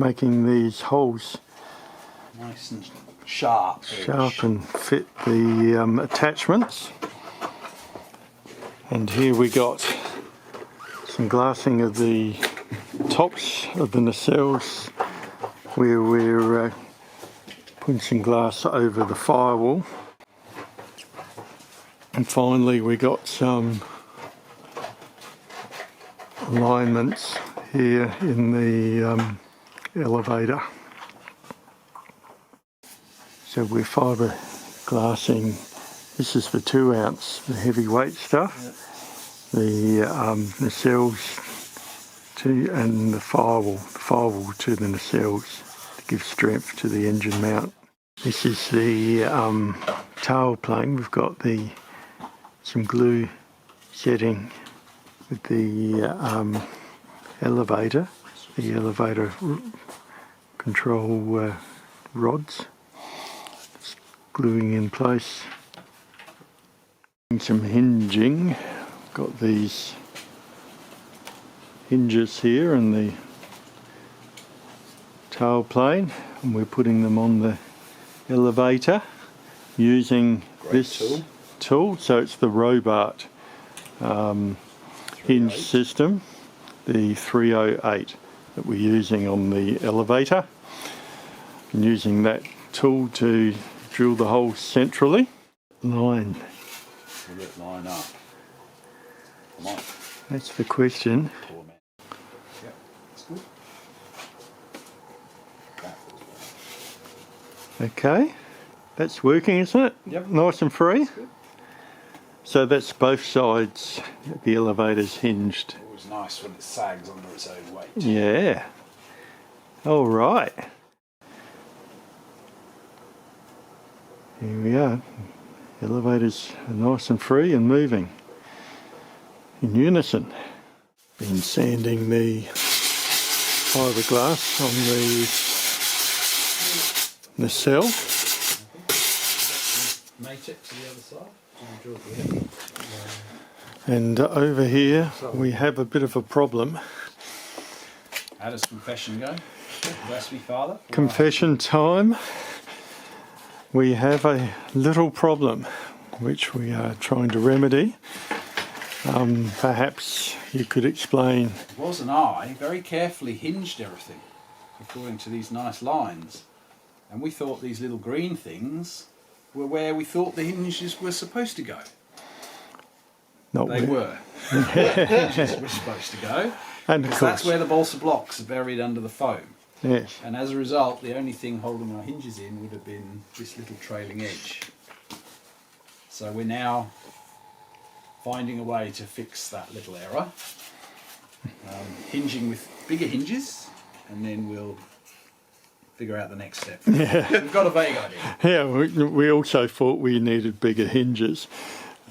making these holes nice and sharp and fit the attachments. And here we got some glassing of the tops of the nacelles where we're putting some glass over the firewall. And finally we got some alignments here in the elevator. So we're fibre glassing. This is for 2 ounce, the heavyweight stuff. Yep. The nacelles and the firewall to the nacelles to give strength to the engine mount. This is the tail plane. We've got some glue setting with the elevator control rods. Just gluing in place. Some hinging. Got these hinges here and the tail plane, and we're putting them on the elevator using this tool. So it's the Robart hinge system, the 308 that we're using on the elevator, and using that tool to drill the hole centrally. Line. Will it line up? Come on. That's the question. Poor man. Yep, that's good. Okay, that's working, isn't it? Yep. Nice and free. So that's both sides. The elevator's hinged. It was nice when it sags under its own weight. Yeah. All right. Here we are. The elevators are nice and free and moving in unison. Been sanding the fiberglass on the nacelle. Mate it to the other side. And over here we have a bit of a problem. How does confession go? Bless me, Father. Confession time. We have a little problem which we are trying to remedy. Perhaps you could explain. Roz and I very carefully hinged everything according to these nice lines, and we thought these little green things were where we thought the hinges were supposed to go. They were. The hinges were supposed to go, and because that's where the balsa blocks are buried under the foam. Yes. And as a result, the only thing holding our hinges in would have been this little trailing edge. So we're now finding a way to fix that little error. Hinging with bigger hinges, and then we'll figure out the next step. Yeah. We've got a vague idea. Yeah, we also thought we needed bigger hinges.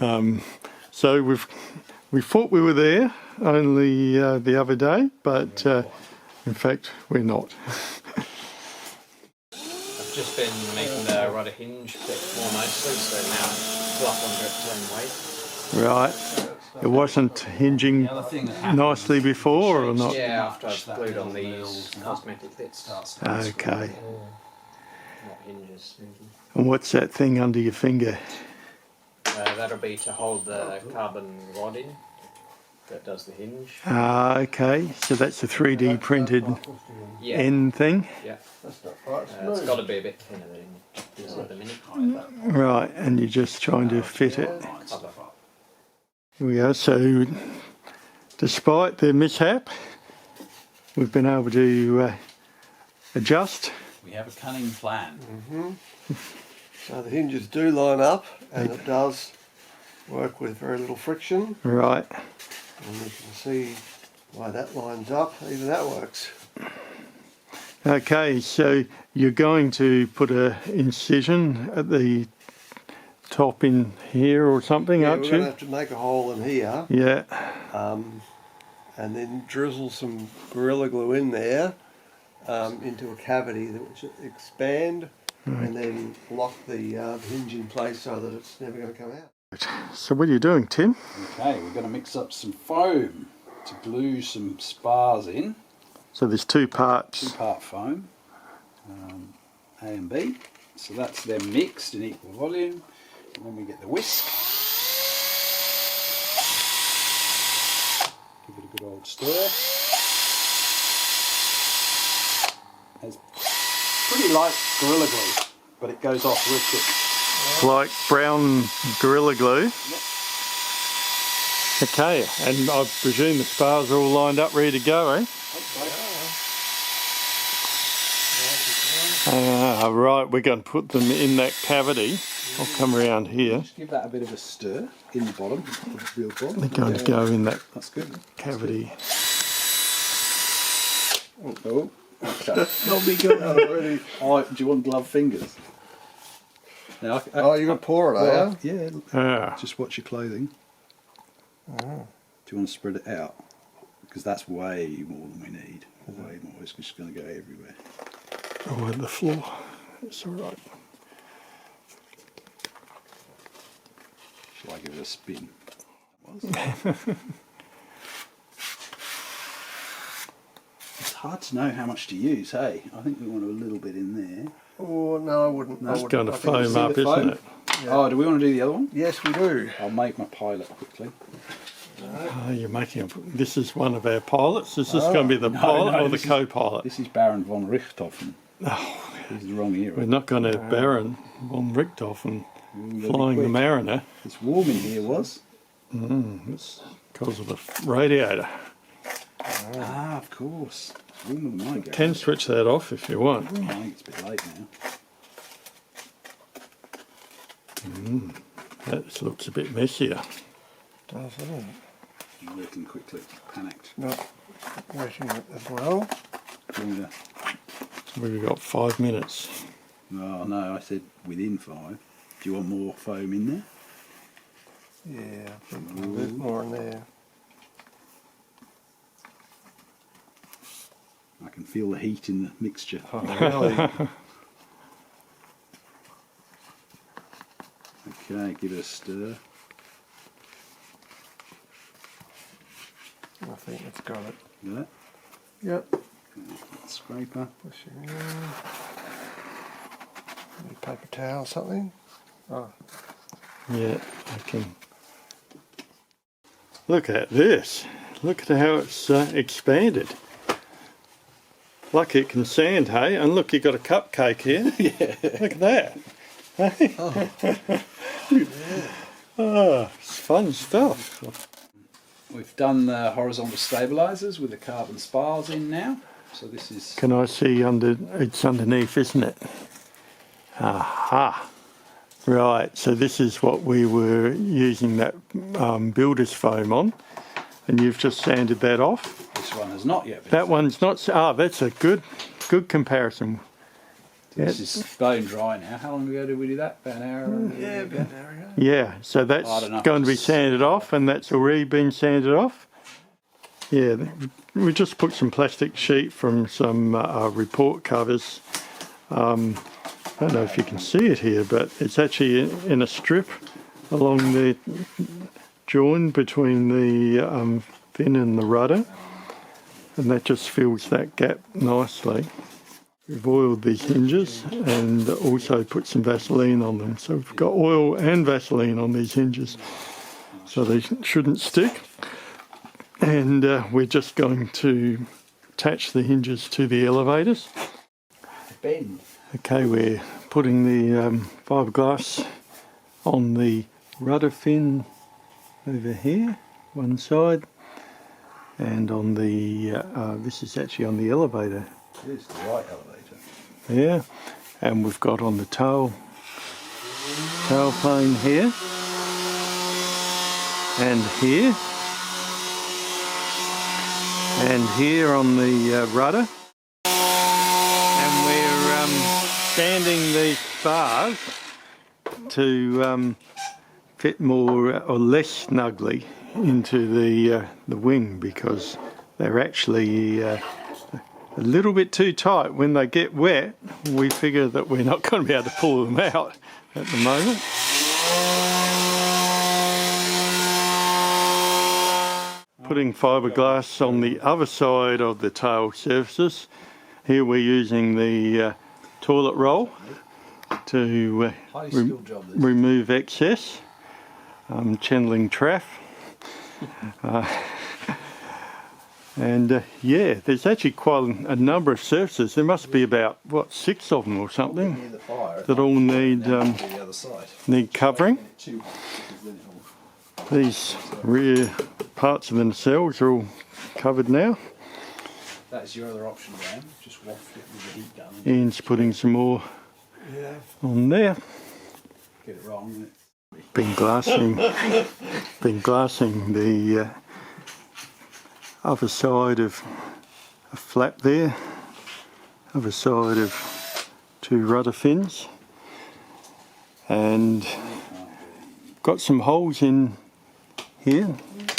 So we thought we were there only the other day, but in fact we're not. I've just been making the rudder hinge fit more nicely, so now it's fluff under its own weight. Right. It wasn't hinging nicely before, or not? Yeah, after I've glued on these cosmetic bits. Okay. Not hinges. And what's that thing under your finger? That'll be to hold the carbon rod in that does the hinge. Okay, so that's a 3D printed end thing? Yeah. It's got to be a bit thinner than it is at the minute. Right, and you're just trying to fit it. Here we are. So despite the mishap, we've been able to adjust. We have a cunning plan. So the hinges do line up, and it does work with very little friction. Right. And you can see why that lines up. Even that works. Okay, so you're going to put an incision at the top in here or something, aren't you? We're going to have to make a hole in here. Yeah. And then drizzle some Gorilla Glue in there into a cavity which will expand and then lock the hinge in place so that it's never going to come out. So what are you doing, Tim? Okay, we're going to mix up some foam to glue some spars in. So there's two parts. Two-part foam, A and B. So that's them mixed in equal volume. And then we get the whisk. Give it a good old stir. It's pretty light Gorilla Glue, but it goes off real quick. Like brown Gorilla Glue. Yep. Okay, and I presume the spars are all lined up, ready to go, eh? Right, we're going to put them in that cavity. I'll come around here. Just give that a bit of a stir in the bottom, the real bottom. They're going to go in that That's good. cavity. Oh, okay. Not be good already. Oh, do you want glove fingers? Now, Oh, you're going to pour it, are you? Yeah. Ah, Just watch your clothing. Do you want to spread it out? Because that's way more than we need. Way more. It's just going to go everywhere. oh, on the floor. It's all right. Shall I give it a spin? It's hard to know how much to use, hey? I think we want a little bit in there. Oh, no, I wouldn't. It's I going to wouldn't. I think foam see up, the isn't foam? it? Yeah. Oh, do we want to do the other one? Yes, we do. I'll make my pilot quickly. Oh, you're making this is one of our pilots. Is this going to be the pilot or the this is- co-pilot? This is Baron von Richthofen. Oh, This is the wrong era. we're not going to have Baron von Richthofen Ooh, flying the quick. Mariner. It's warm in here, was? It's because of the radiator. Ah, of course. It's warmer than mine goes. Can switch that off if you want. I think it's a bit late now. That looks a bit messier. Doesn't it? I'm working quickly. Panicked. Not wetting it as well. Do you want me We've got 5 minutes. to- Oh no, I said within 5. Do you want more foam in there? Yeah, I think a bit more in there. I can feel the heat in the mixture. Oh, really? Okay, give it a stir. I think it's got it. Got it? Yep. Scraper. Push it in. Need paper towel or something? Oh, Yeah, I can. Look at this. Look at how it's expanded. Lucky it can sand, hey? And look, you've got a cupcake here. Yeah. Look at that. Hey? Oh, it's fun stuff. We've done the horizontal stabilisers with the carbon spars in now. So this is Can I see it's underneath, isn't it? Aha. Right, so this is what we were using that builder's foam on. And you've just sanded that off. this one has not yet been. That one's not, that's a good comparison. This is bone dry now. How long ago did we do that? About an hour? yeah, about an hour ago. Yeah, so that's I don't know. going to be sanded off, and that's already been sanded off. Yeah, we just put some plastic sheet from some report covers. I don't know if you can see it here, but it's actually in a strip along the join between the fin and the rudder, and that just fills that gap nicely. We've oiled these hinges and also put some Vaseline on them. So we've got oil and Vaseline on these hinges, so they shouldn't stick. And we're just going to attach the hinges to the elevators. Bend. Okay, we're putting the fiberglass on the rudder fin over here, one side, and on the, this is actually on the elevator. It is the right elevator. Yeah, and we've got on the tail plane here, and here, and here on the rudder, and we're sanding these spars to fit more or less snugly into the wing, because they're actually a little bit too tight. When they get wet, we figure that we're not going to be able to pull them out at the moment. putting fiberglass on the other side of the tail surfaces. Here we're using the toilet roll to Highly skilled job, this. remove excess. Channeling Traff. And yeah, there's actually quite a number of surfaces. There must be about, what, 6 of them or something Near the fire, that all need the other side. need covering. Making it too hot, because then it'll- These rear parts of the nacelles are all covered now. That's your other option, Graham. Just waft it with the heat gun and Ian's putting some more Yeah. on there. get it wrong. And Been glassing the other side of a flap there, other side of 2 rudder fins, and got some holes in here.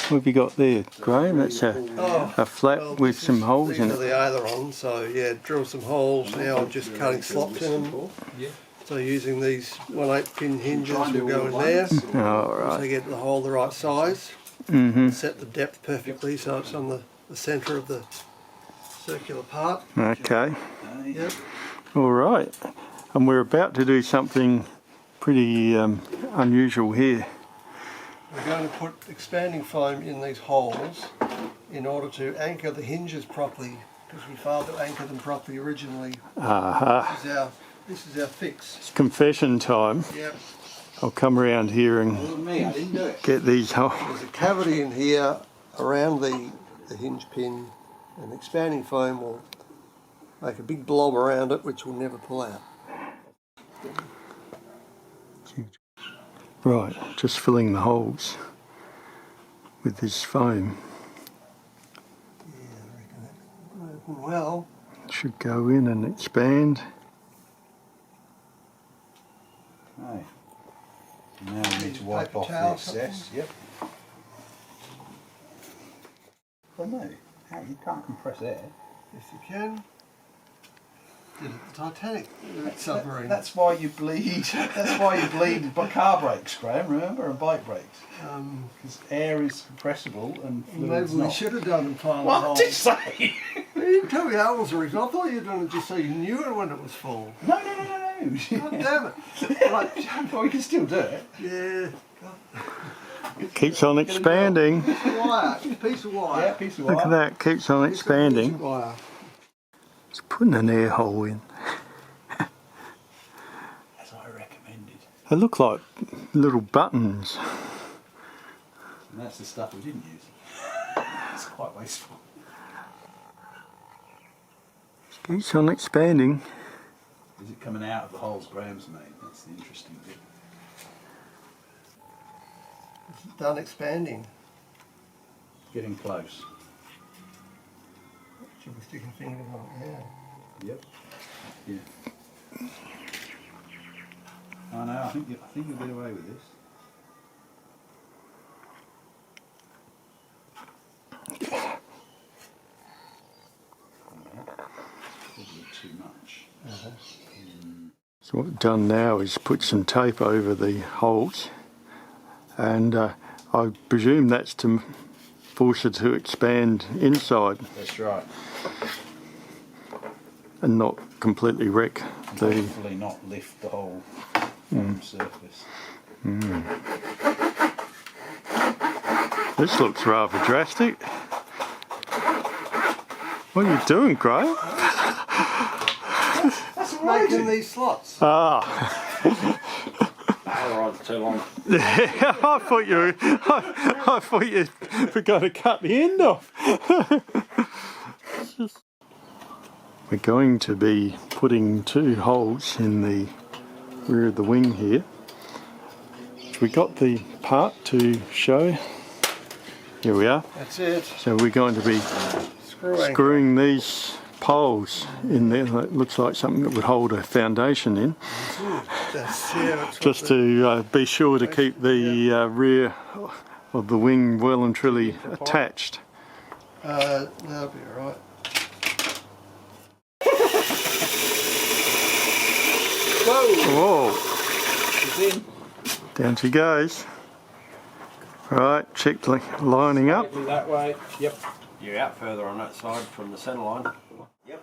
What have you got there, Graham? That's a flap Well, with some holes these in are it. the ailerons, so yeah, drill some holes. Now I'm just cutting slots in them. yeah. So using these 1/8 pin hinges Try and will do go all in at there. once, or- All So right. get the hole the right size. Mm-hmm. Set the depth perfectly so it's on the centre of the circular part. Okay. Yep. All right. And we're about to do something pretty unusual here. We're going to put expanding foam in these holes in order to anchor the hinges properly, because we failed to anchor them properly originally. Aha. This is our fix. It's confession time. Yep. I'll come around here and It wasn't me, I didn't do it. get these holes. There's a cavity in here around the hinge pin, and expanding foam will make a big blob around it which will never pull out. Right, just filling the holes with this foam. Yeah, I reckon that will open well. Should go in and expand. Okay. Now we need to wipe Paper off the towel or excess. Yep. Well, no, you can't compress air. If you can. Did it the Titanic submarine. That's why you bleed. That's why you bleed car brakes, Graham. Remember, and bike brakes, because air is compressible and Maybe fluid's we not. should have done final What hole. did you say? You didn't tell me how it was original. I thought you were doing it just so you knew it when it was full. No. God damn it. Right. Well, we can still do it. Yeah. Keeps on expanding. Wire. Piece of wire. Yeah, piece of Look wire. at that, keeps on Piece expanding. of wire. It's putting an air hole in. As I recommended. They look like little buttons. And that's the stuff we didn't use. It's quite wasteful. Keeps on expanding. Is it coming out of the holes Graham's made? That's the interesting bit. It's done expanding. Getting close. Should we stick our fingers on it now? Yep. Yeah. I know. I think you'll get away with this. Probably too much. So what I've done now is put some tape over the holes, and I presume that's to force it to expand inside That's right. and not completely wreck the... Hopefully not lift the whole surface. This looks rather drastic. What are you doing, Graham? That's Making these slots. Ah, Ailerons too long. I thought you forgot to cut the end off. We're going to be putting 2 holes in the rear of the wing here. We got the part to show. Here we are. That's it. So we're going to be screwing these poles in there. It looks like something that would hold a foundation in. That's Just to be sure to keep the rear of the wing well and truly attached. that'll be alright. Whoa! It's in. Down she goes. Right, check the lining up. Maybe that way. Yep. You're out further on that side from the centre line. Yep.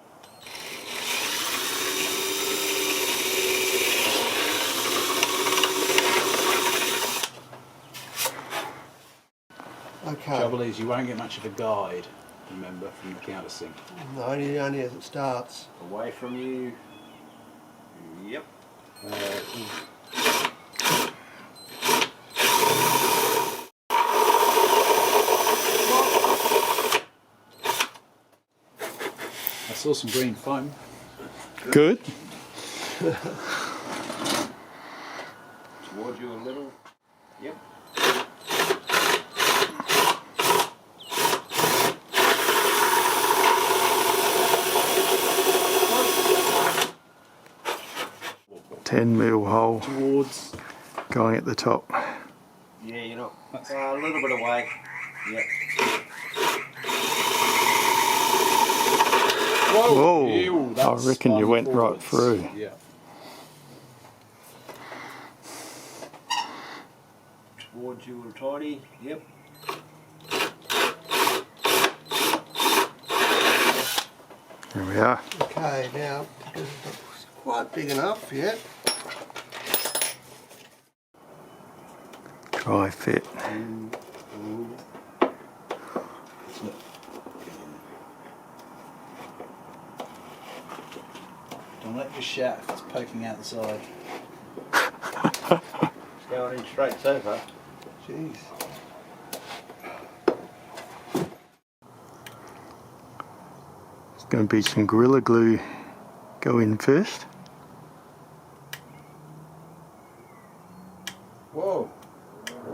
Okay. Trouble is, you won't get much of a guide, remember, from the countersink. No, only as it starts. Away from you. Yep. I saw some green foam. Good. Towards you a little. Yep. $10mm hole Towards. going at the top. Yeah, you're not. A little bit away. Yep. Whoa, Ew, I that's reckon you spun went forwards. right through. Yeah. Towards you a little tidy. Yep. There we are. Okay, now it's quite big enough yet. Dry fit. Don't let your shaft, it's poking out the side. It's going in straight so far. Jeez. There's going to be some Gorilla Glue go in first. Whoa,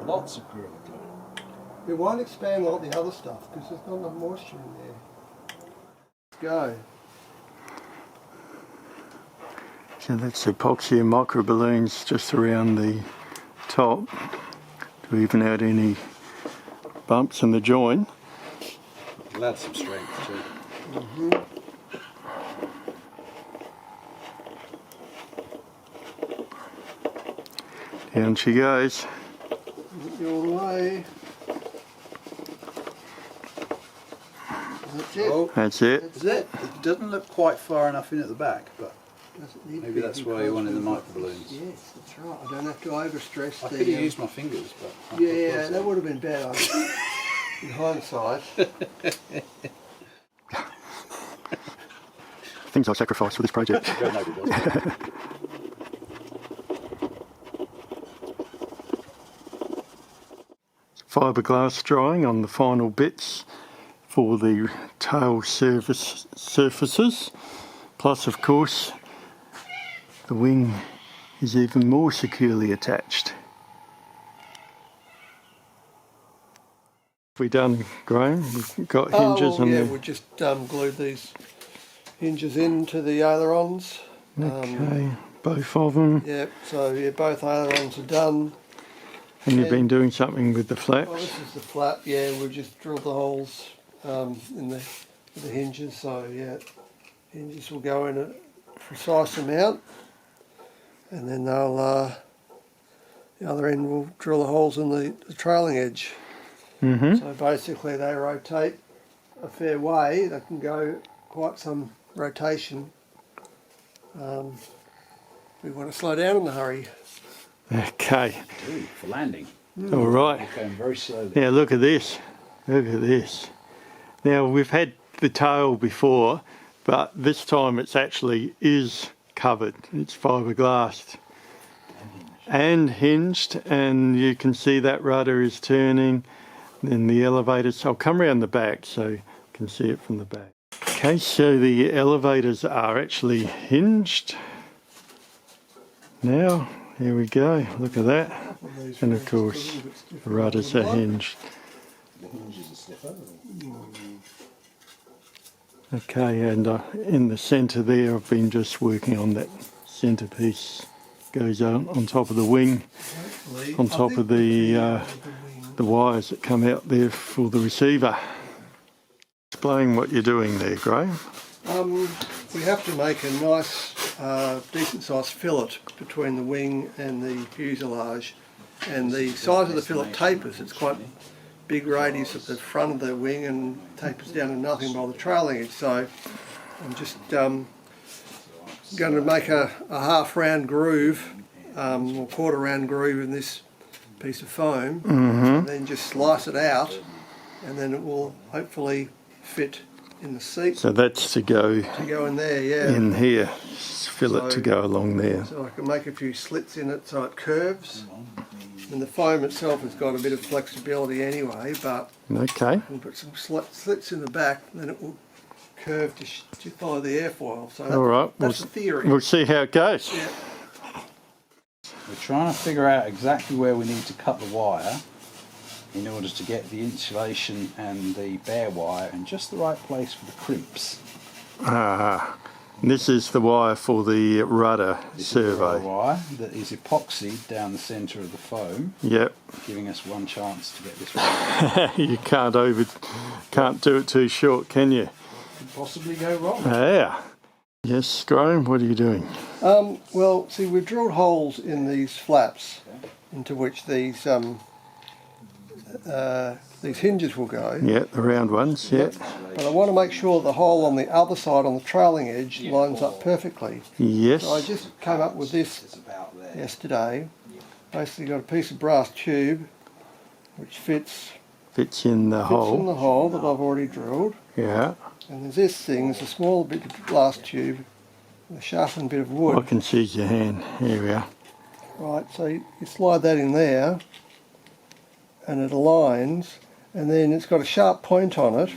lots of Gorilla Glue. It won't expand like the other stuff because there's not enough moisture in there. Let's go. So that's epoxy and micro balloons just around the top to even out any bumps in the join. It'll add some strength too. Down she goes. Your way. That's it. Oh, That's it. is it? It doesn't look quite far enough in at the back, but Doesn't need to maybe be that's why because you wanted the we've micro got- balloons. Yes, that's right. I don't have to overstress I the. could have used my fingers, but Yeah, that would have been better. In hindsight. Things I sacrificed for this project. Nobody does. Fiberglass drying on the final bits for the tail surfaces. Plus, of course, the wing is even more securely attached. We done, Graham? We've got hinges well, on yeah, the. we just glued these hinges into the ailerons. Okay, both of them. Yeah, so yeah, both ailerons are done. And you've been doing something with the Oh, flaps. this is the flap. Yeah, we just drilled the holes in the hinges. So yeah, hinges will go in a precise amount, and then they'll the other end will drill the holes in the trailing edge. Mm-hmm. So basically, they rotate a fair way. They can go quite some rotation. We want to slow down in a hurry. Okay, Ooh, for landing. all right. We're going very slowly. Now look at this. Look at this. Now we've had the tail before, but this time it's actually is covered. It's fiberglassed and hinged, and you can see that rudder is turning. Then the elevators, I'll come around the back so you can see it from the back. Okay, so the elevators are actually hinged. Now, here we go, look at that. And of course, the rudders are hinged. Okay, and in the centre there, I've been just working on that centrepiece. Goes on top of the wing, on top of the wires that come out there for the receiver. Explain what you're doing there, Graham. We have to make a nice, decent sized fillet between the wing and the fuselage. and the size of the fillet tapers. It's quite big radius at the front of the wing and tapers down to nothing by the trailing edge. So I'm just going to make a half round groove or quarter round groove in this piece of foam, and then just slice it out, and then it will hopefully fit in the seat. So that's to go In there, yeah. in here, fillet to go along there. So I can make a few slits in it so it curves. And the foam itself has got a bit of flexibility anyway, but Okay. I can put some slits in the back, and then it will curve to follow the airfoil. So All right. that's the theory. We'll see how it goes. Yeah. We're trying to figure out exactly where we need to cut the wire in order to get the insulation and the bare wire in just the right place for the crimps. This is the wire for the rudder This is the survey. wire that is epoxied down the centre of the foam, Yep. giving us one chance to get this right. You can't do it too short, can you? Could possibly go wrong. Yeah. Yes, Graham, what are you doing? Well, see, we've drilled holes in these flaps into which these hinges will go. Yeah, the round ones, yeah. But I want to make sure the hole on the other side, on the trailing edge, lines up perfectly. Yes. So I just came up with this It's about there. yesterday. Basically got a piece of brass tube which fits Fits in the in hole. the hole that I've already drilled. Yeah. And there's this thing, it's a small bit of glass tube, a sharpened bit of I wood. can see your hand. Here we are. Right, so you slide that in there and it aligns, and then it's got a sharp point on it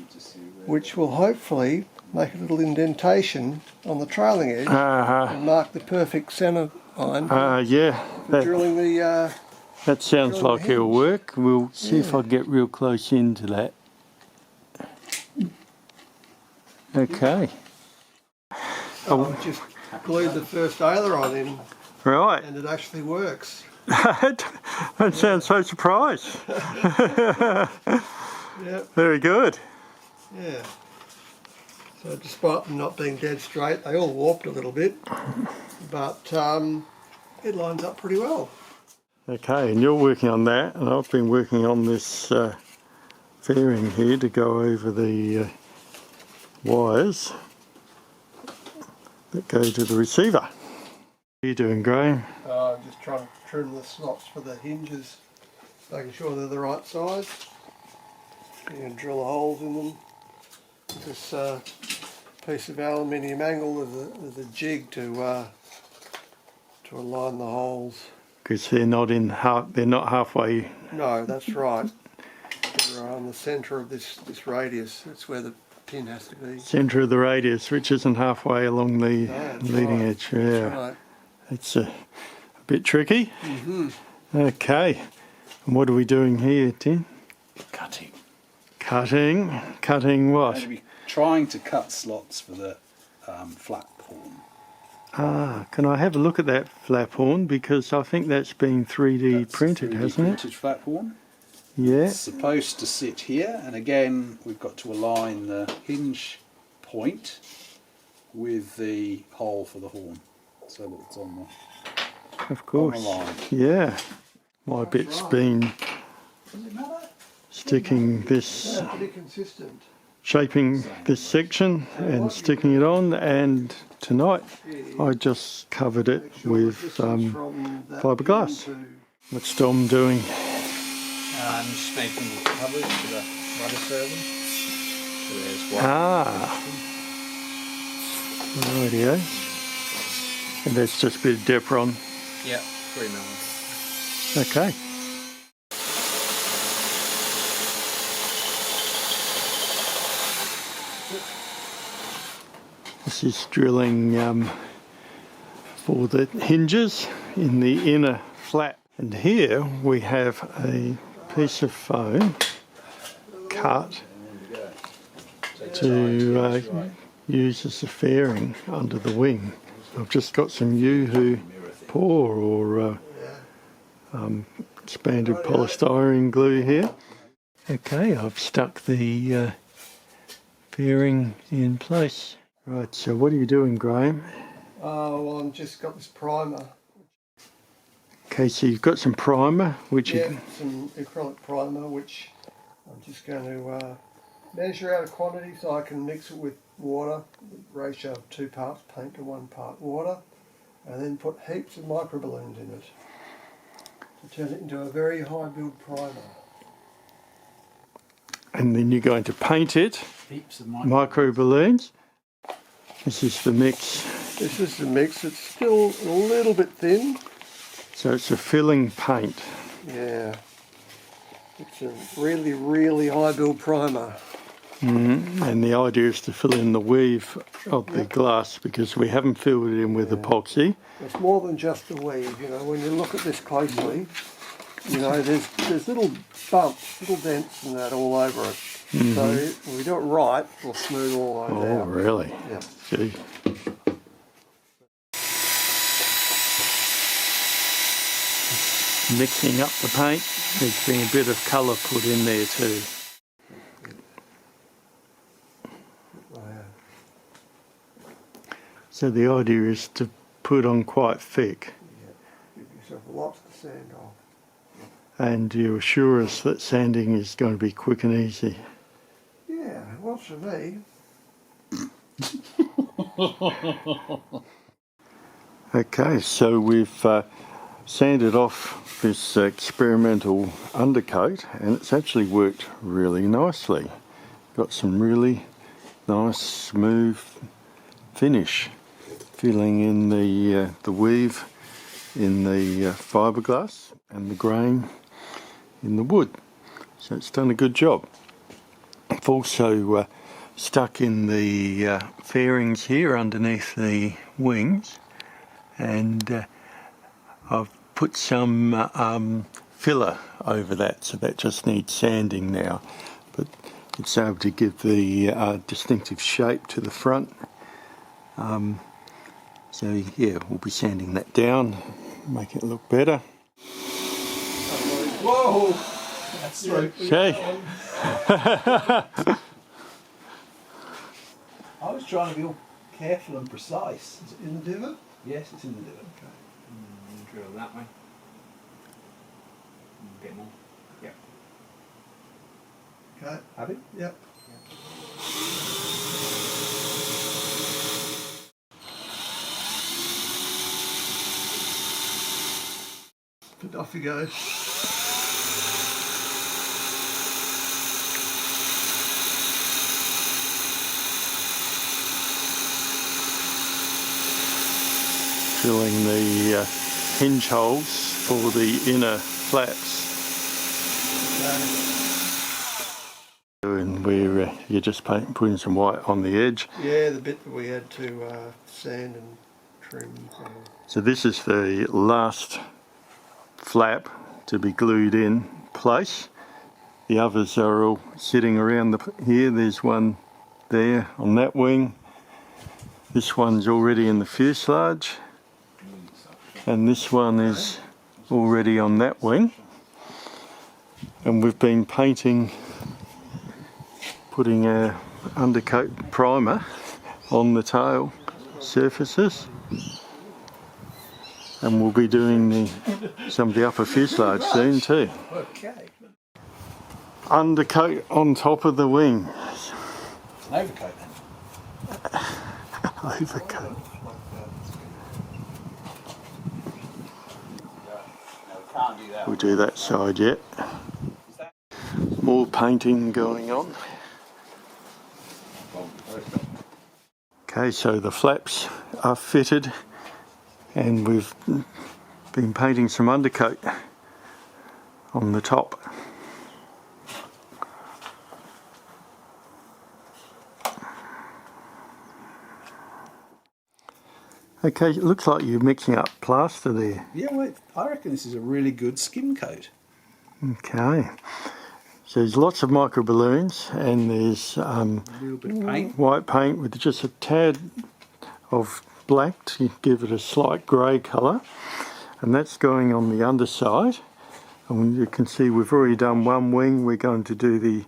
which will hopefully make a little indentation on the trailing edge and mark the perfect centre line Yeah. for drilling the That sounds drilling like the it'll hinge. work. We'll see if I can get real close into that. Okay. I just glued the first aileron in Right. and it actually works. That sounds so surprised. Yep, Very good. yeah. So despite them not being dead straight, they all warped a little bit, but it lines up pretty well. Okay, and you're working on that, and I've been working on this fairing here to go over the wires that go to the receiver. What are you doing, Graham? I'm just trying to trim the slots for the hinges, making sure they're the right size. You can drill holes in them. This piece of aluminium angle with a jig to align the holes. Because they're not halfway. No, that's right. They're on the centre of this radius. That's where the pin has to be. Centre of the radius, which isn't halfway along the No, that's leading right. edge. Yeah, That's right. it's a bit tricky. Okay, and what are we doing here, Tim? Cutting. Cutting what? Going to be trying to cut slots for the flap horn. Can I have a look at that flap horn, because I think that's been 3D That's printed, 3D hasn't it? printed flap horn. Yeah. It's supposed to sit here, and again we've got to align the hinge point with the hole for the horn, so that it's on Of course. line. Yeah. My bit's been Does it matter? sticking this, Pretty consistent. shaping this section and sticking it on, and tonight I just covered it with fiberglass. What's Dom doing? I'm just making the coverage for the rudder serving. So there's one. Rightio. And that's just a bit of Depron. Yeah, 3 mil. Okay. This is drilling for the hinges in the inner flap. And here we have a piece of foam cut to use as a fairing under the wing. I've just got some Yoo-hoo pour or expanded polystyrene glue here. Okay, I've stuck the fairing in place. Right, so what are you doing, Graham? Well, I've just got this primer. Okay, so you've got some primer, which Yeah, some acrylic primer, which I'm just going to measure out a quantity so I can mix it with water, ratio of 2 parts paint to 1 part water, and then put heaps of microballoons in it to turn it into a very high build primer. and then you're going to paint it, Heaps of micro balloons. This is the mix. This is the mix. It's still a little bit thin. So it's a filling paint. Yeah. It's a really, really high build primer. And the idea is to fill in the weave of the glass because we haven't filled it in with epoxy. It's more than just the weave, you know, when you look at this closely, you know, there's little bumps, little dents and that all over it. So if we do it right, we'll smooth all those Oh, out. really? Yeah. Gee. Mixing up the paint, there's been a bit of colour put in there too. So the idea is to put on quite thick, Give yourself lots to sand off. and you assure us that sanding is going to be quick and easy. Yeah, it was for me. Okay, so we've sanded off this experimental undercoat, and it's actually worked really nicely. Got some really nice smooth finish, filling in the weave in the fiberglass and the grain in the wood. So it's done a good job. I've also stuck in the fairings here underneath the wings, and I've put some filler over that, so that just needs sanding now, but it's able to give the distinctive shape to the front. So yeah, we'll be sanding that down, make it look better. Whoa! That's right. Okay. I was trying to be all careful and precise. Is it in the divot? Yes, it's in the divot. Drill that way. A bit more. Yep. Okay. Have it? Yep. And off he goes. Drilling the hinge holes for the inner flaps. And we're you're just putting some white on the edge. Yeah, the bit that we had to sand and trim. So this is the last flap to be glued in place. The others are all sitting around here. There's one there on that wing. This one's already in the fuselage. And this one is already on that wing. And we've been painting, putting our undercoat primer on the tail surfaces. And we'll be doing some of the upper fuselage soon too. Okay. Undercoat on top of the wing. It's an overcoat then. Overcoat. Can't do that. We'll do that side yet. More painting going on. Okay, so the flaps are fitted and we've been painting some undercoat on the top. Okay, it looks like you're mixing up plaster there. Yeah, well, I reckon this is a really good skim coat. Okay, so there's lots of micro balloons and there's A little bit of paint. white paint with just a tad of black to give it a slight grey colour, and that's going on the underside. And you can see we've already done one wing. We're going to do the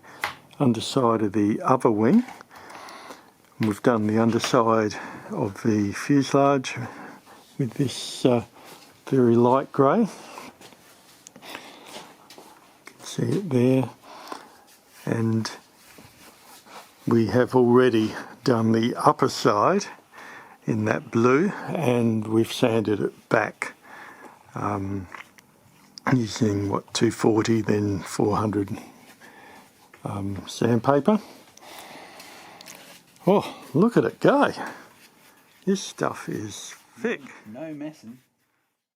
underside of the other wing. And we've done the underside of the fuselage with this very light grey see it there. And we have already done the upper side in that blue, and we've sanded it back using what, 240 then 400 sandpaper. Oh, look at it go. This stuff is thick. No messing.